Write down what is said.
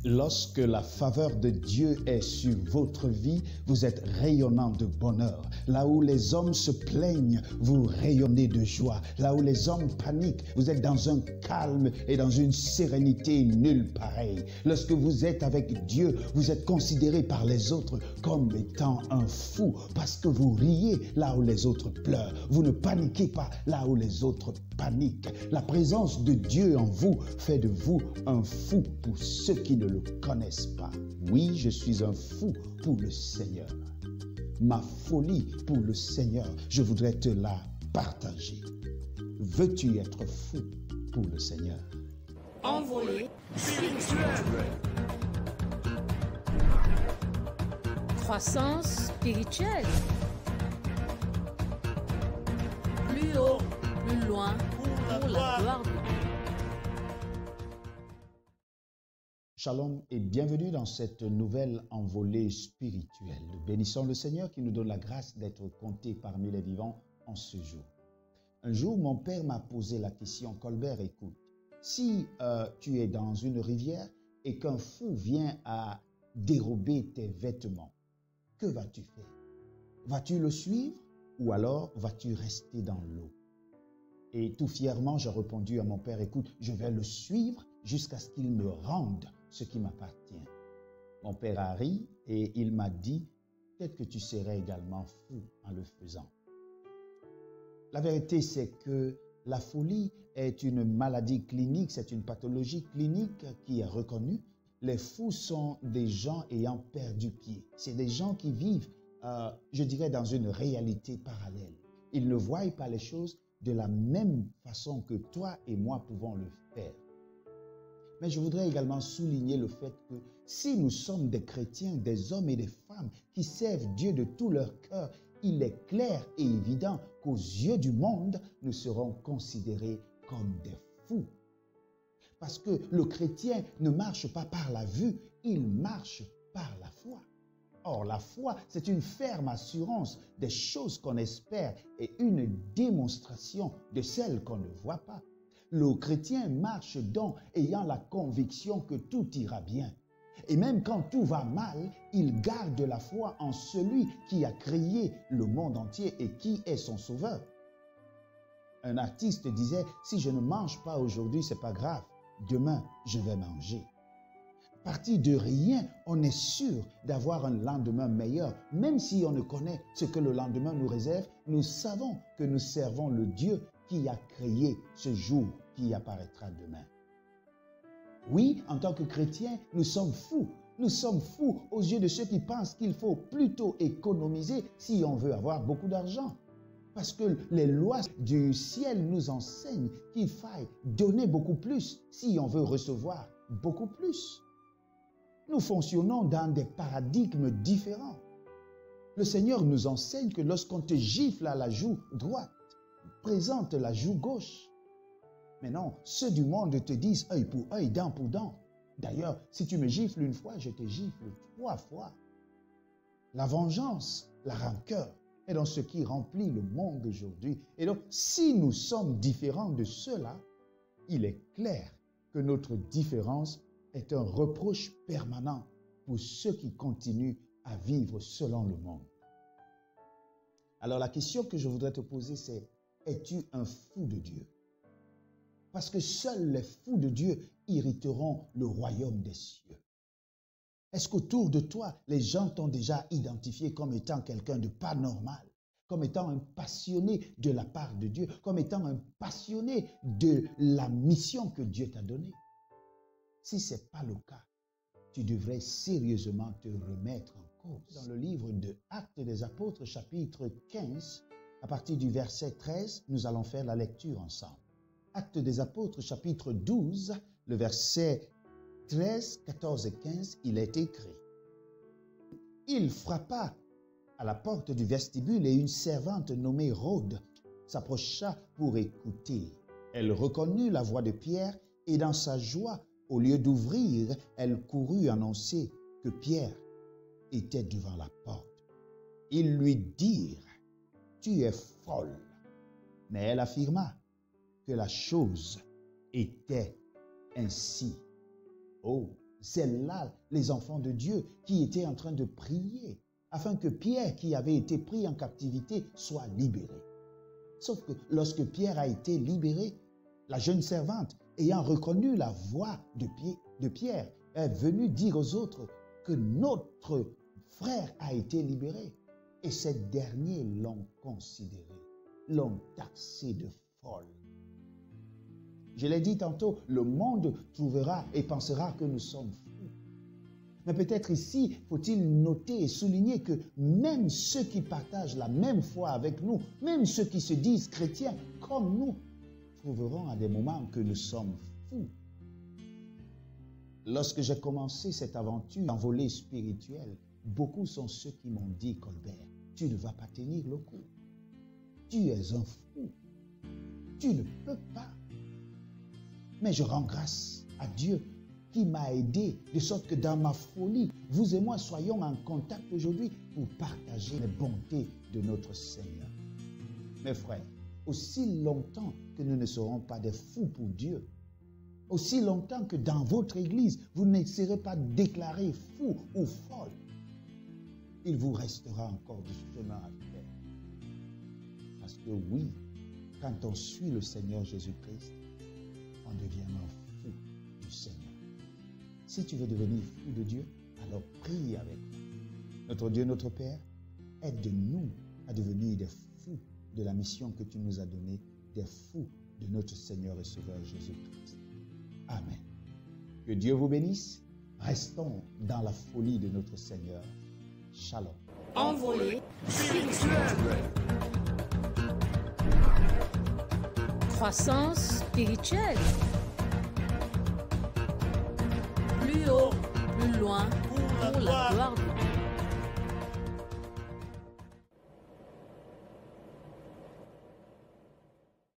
Lorsque la faveur de Dieu est sur votre vie, vous êtes rayonnant de bonheur. Là où les hommes se plaignent, vous rayonnez de joie. Là où les hommes paniquent, vous êtes dans un calme et dans une sérénité nulle pareille. Lorsque vous êtes avec Dieu, vous êtes considéré par les autres comme étant un fou parce que vous riez là où les autres pleurent. Vous ne paniquez pas là où les autres paniquent. La présence de Dieu en vous fait de vous un fou pour ceux qui ne le connaissent pas. Oui, je suis un fou pour le Seigneur. Ma folie pour le Seigneur, je voudrais te la partager. Veux-tu être fou pour le Seigneur? Envolée spirituelle. Croissance spirituelle. Plus haut, plus loin, pour la gloire de Dieu. Shalom et bienvenue dans cette nouvelle envolée spirituelle. Nous bénissons le Seigneur qui nous donne la grâce d'être comptés parmi les vivants en ce jour. Un jour, mon père m'a posé la question, Colbert, écoute, si tu es dans une rivière et qu'un fou vient à dérober tes vêtements, que vas-tu faire? Vas-tu le suivre ou alors vas-tu rester dans l'eau? Et tout fièrement, j'ai répondu à mon père, écoute, je vais le suivre jusqu'à ce qu'il me rende ce qui m'appartient. Mon père a ri et il m'a dit, peut-être que tu serais également fou en le faisant. La vérité, c'est que la folie est une maladie clinique, c'est une pathologie clinique qui est reconnue. Les fous sont des gens ayant perdu pied. C'est des gens qui vivent, je dirais, dans une réalité parallèle. Ils ne voient pas les choses de la même façon que toi et moi pouvons le faire. Mais je voudrais également souligner le fait que si nous sommes des chrétiens, des hommes et des femmes qui servent Dieu de tout leur cœur, il est clair et évident qu'aux yeux du monde, nous serons considérés comme des fous. Parce que le chrétien ne marche pas par la vue, il marche par la foi. Or, la foi, c'est une ferme assurance des choses qu'on espère et une démonstration de celles qu'on ne voit pas. Le chrétien marche donc ayant la conviction que tout ira bien. Et même quand tout va mal, il garde la foi en celui qui a créé le monde entier et qui est son sauveur. Un artiste disait, si je ne mange pas aujourd'hui, c'est pas grave. Demain, je vais manger. À partir de rien, on est sûr d'avoir un lendemain meilleur. Même si on ne connaît ce que le lendemain nous réserve, nous savons que nous servons le Dieu qui a créé ce jour qui apparaîtra demain. Oui, en tant que chrétiens, nous sommes fous. Nous sommes fous aux yeux de ceux qui pensent qu'il faut plutôt économiser si on veut avoir beaucoup d'argent. Parce que les lois du ciel nous enseignent qu'il faille donner beaucoup plus si on veut recevoir beaucoup plus. Nous fonctionnons dans des paradigmes différents. Le Seigneur nous enseigne que lorsqu'on te gifle à la joue droite, présente la joue gauche. Mais non, ceux du monde te disent œil pour œil, dent pour dent. D'ailleurs, si tu me gifles une fois, je te gifle 3 fois. La vengeance, la rancœur est dans ce qui remplit le monde aujourd'hui. Et donc, si nous sommes différents de ceux-là, il est clair que notre différence est un reproche permanent pour ceux qui continuent à vivre selon le monde. Alors la question que je voudrais te poser, c'est, es-tu un fou de Dieu? Parce que seuls les fous de Dieu hériteront le royaume des cieux. Est-ce qu'autour de toi, les gens t'ont déjà identifié comme étant quelqu'un de pas normal, comme étant un passionné de la part de Dieu, comme étant un passionné de la mission que Dieu t'a donnée? Si ce n'est pas le cas, tu devrais sérieusement te remettre en cause. Dans le livre de Actes des Apôtres, chapitre 15, à partir du verset 13, nous allons faire la lecture ensemble. Actes des Apôtres, chapitre 12, le verset 13, 14 et 15, il est écrit. Il frappa à la porte du vestibule et une servante nommée Rhôde s'approcha pour écouter. Elle reconnut la voix de Pierre et dans sa joie, au lieu d'ouvrir, elle courut annoncer que Pierre était devant la porte. Ils lui dirent, « Tu es folle. » Mais elle affirma que la chose était ainsi. Ô c'est là les enfants de Dieu qui étaient en train de prier afin que Pierre, qui avait été pris en captivité, soit libéré. Sauf que lorsque Pierre a été libéré, la jeune servante, ayant reconnu la voix de Pierre, est venue dire aux autres que notre frère a été libéré. Et ces derniers l'ont considéré, l'ont taxé de folle. Je l'ai dit tantôt, le monde trouvera et pensera que nous sommes fous. Mais peut-être ici, faut-il noter et souligner que même ceux qui partagent la même foi avec nous, même ceux qui se disent chrétiens comme nous, trouveront à des moments que nous sommes fous. Lorsque j'ai commencé cette aventure d'envolée spirituelle, beaucoup sont ceux qui m'ont dit, Colbert, tu ne vas pas tenir le coup. Tu es un fou. Tu ne peux pas. Mais je rends grâce à Dieu qui m'a aidé, de sorte que dans ma folie, vous et moi soyons en contact aujourd'hui pour partager les bontés de notre Seigneur. Mes frères, aussi longtemps que nous ne serons pas des fous pour Dieu, aussi longtemps que dans votre église, vous ne serez pas déclarés fous ou folles, il vous restera encore du chemin à faire. Parce que oui, quand on suit le Seigneur Jésus-Christ, on devient un fou du Seigneur. Si tu veux devenir fou de Dieu, alors prie avec nous. Notre Dieu, notre Père, aide-nous à devenir des fous de la mission que tu nous as donnée, des fous de notre Seigneur et Sauveur Jésus-Christ. Amen. Que Dieu vous bénisse. Restons dans la folie de notre Seigneur. Shalom. Envolée spirituelle. Croissance spirituelle. Plus haut, plus loin, pour la gloire de Dieu.